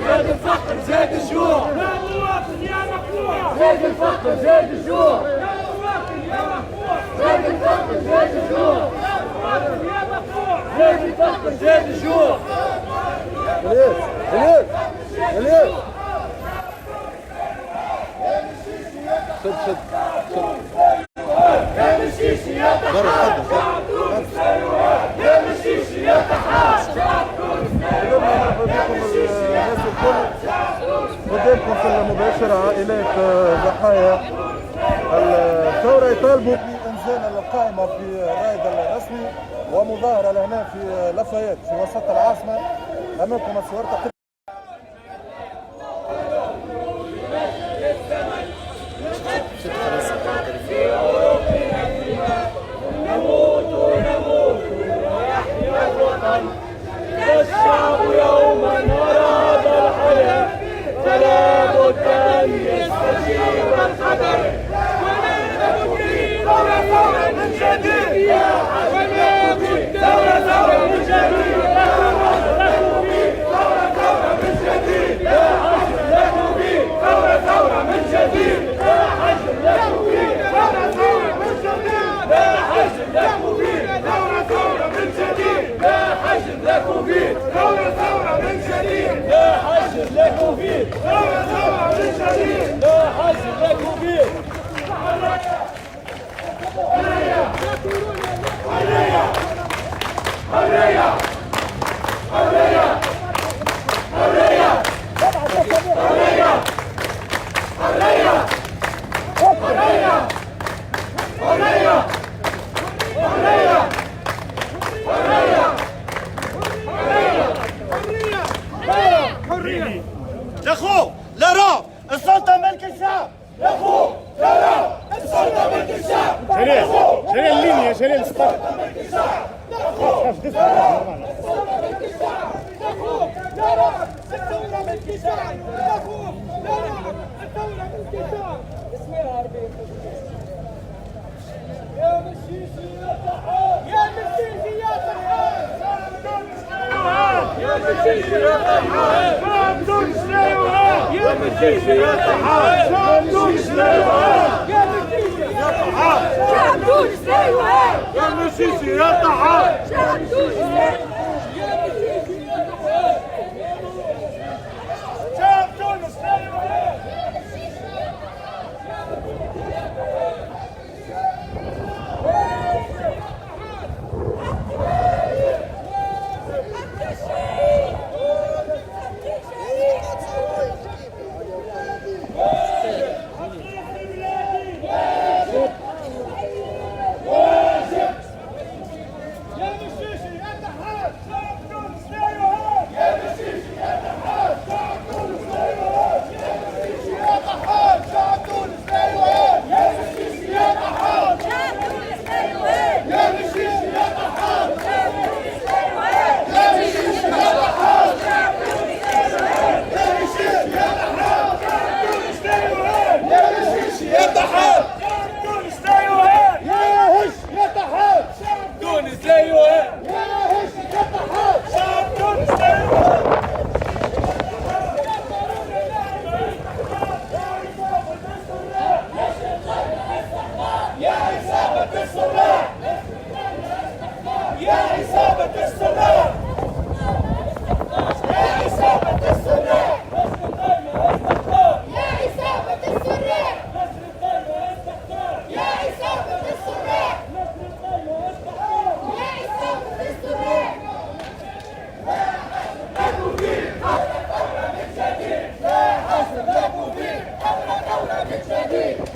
زاد الفقر زاد الجوع، يا مواطن يا مقطوع، زاد الفقر زاد الجوع، يا مواطن يا مقطوع، زاد الفقر زاد الجوع، يا مواطن يا مقطوع، زاد الفقر زاد الجوع. الياس الياس شد شد يا مشيشي يا تحال شعب تونس يا مشيشي يا تحال شعب تونس يا مشيشي يا تحال شعب تونس. قدامكم في المباشرة عائلات ضحايا الثورة يطالبوا بإنزال القائمة في الرائد الرسمي ومظاهرة لهنا في لافايت في وسط العاصمة. أمامكم الصور تقريبا. الشعب يوما أراد الحياة فلا بد أن يستجيب القدر ولا ثورة من جديد ولا بد ثورة من جديد ثورة من جديد لا حجر لكم به ثورة من جديد لا حجر لكم به ثورة من جديد لا حجر لكم به ثورة من جديد لا حجر لكم به ثورة من جديد لا حجر لكم به ثورة من جديد لا حجر لكم به. حرية حرية حرية حرية حرية حرية حرية حرية حرية حرية حرية. لخو لا را السلطة ملك الشعب. لخو لا لا السلطة ملك الشعب. شريل اللينيا شريل السلطة ملك الشعب. لخو السلطة ملك الشعب. لخو لا لا الثورة ملك الشعب. لخو لا لا الثورة ملك الشعب. اسمها عربية. يا مشيشي يا تحال يا مشيشي يا تحال يا مشيشي يا تحال شعب تونس لا يهان يا مشيشي يا تحال شعب تونس لا يهان يا مشيشي يا تحال شعب تونس لا يهان يا مشيشي يا تحال شعب تونس لا يهان يا مشيشي يا تحال شعب تونس لا يهان.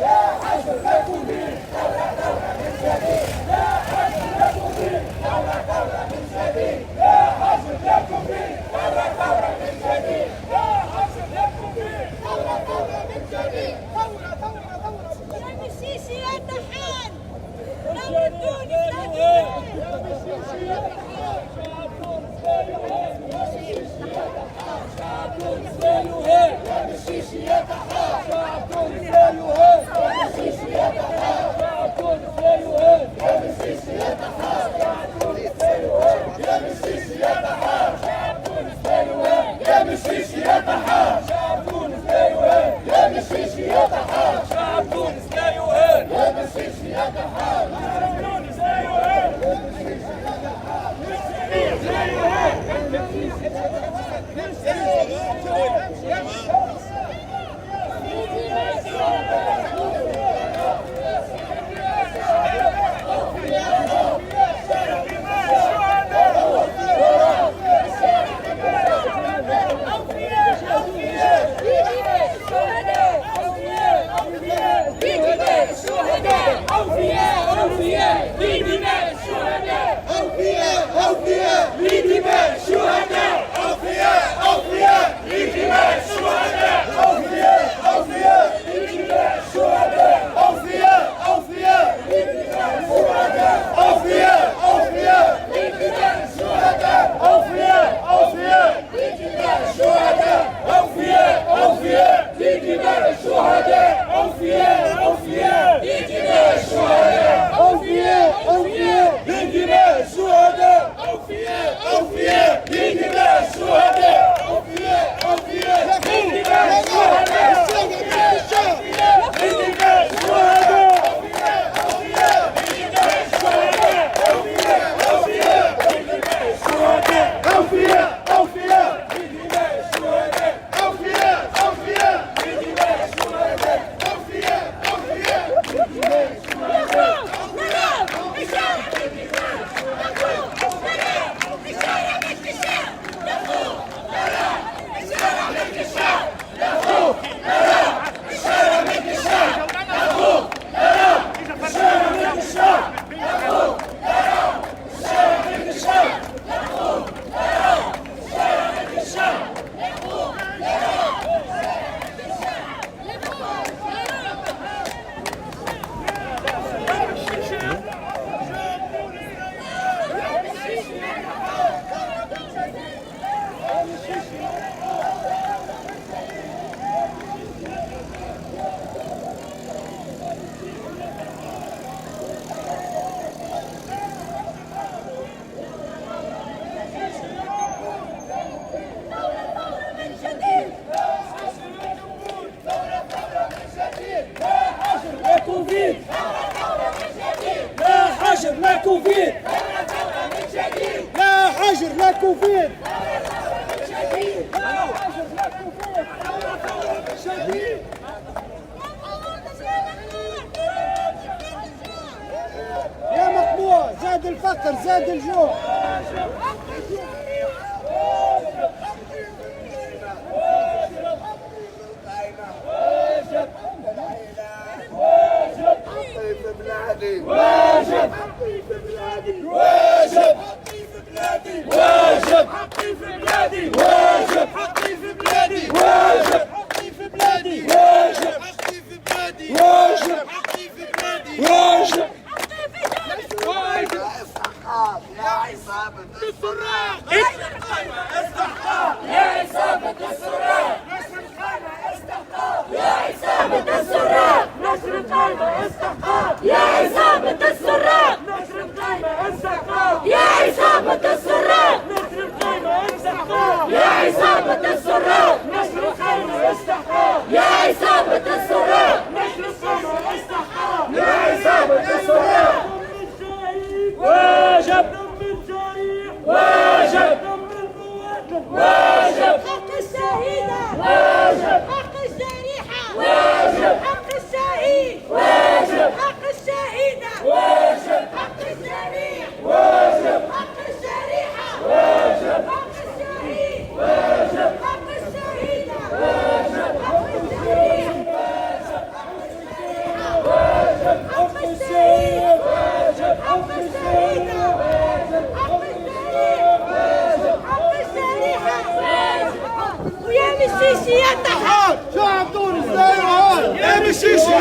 لا حجر لكم به ثورة من جديد لا حجر يا مقبوع زاد الفقر زاد الجوع. واجب حقي في بلادي، واجب حقي في بلادي، واجب حقي في بلادي، واجب حقي في بلادي، واجب حقي في بلادي، واجب حقي في بلادي، واجب حقي في بلادي، واجب واجب استحقاق يا عصابة السراق، نصر القايمة استحقاق يا عصابة السراق، نصر القايمة استحقاق يا عصابة السراق، نصر القايمة استحقاق يا عصابة السراق، نصر القايمة استحقاق يا عصابة السراق، نصر القايمة استحقاق يا عصابة السراق، نصر القايمة استحقاق يا عصابة السراق، نصر القايمة استحقاق يا عصابة السراق. واجب دم الجريح، واجب دم المواطن، واجب حق الشهيدة، واجب حق الجريحة، واجب حق الشهيد، واجب حق الشهيدة، واجب حق الجريح، واجب حق الجريحة، واجب حق الشهيد، واجب حق الشهيدة، واجب حق الجريح، واجب حق الشهيد، واجب حق الشهيدة، واجب حق الجريح، واجب حق الجريحة، ويا مشيشي يا تحت شعب تونس لا يعان. يا مشيشي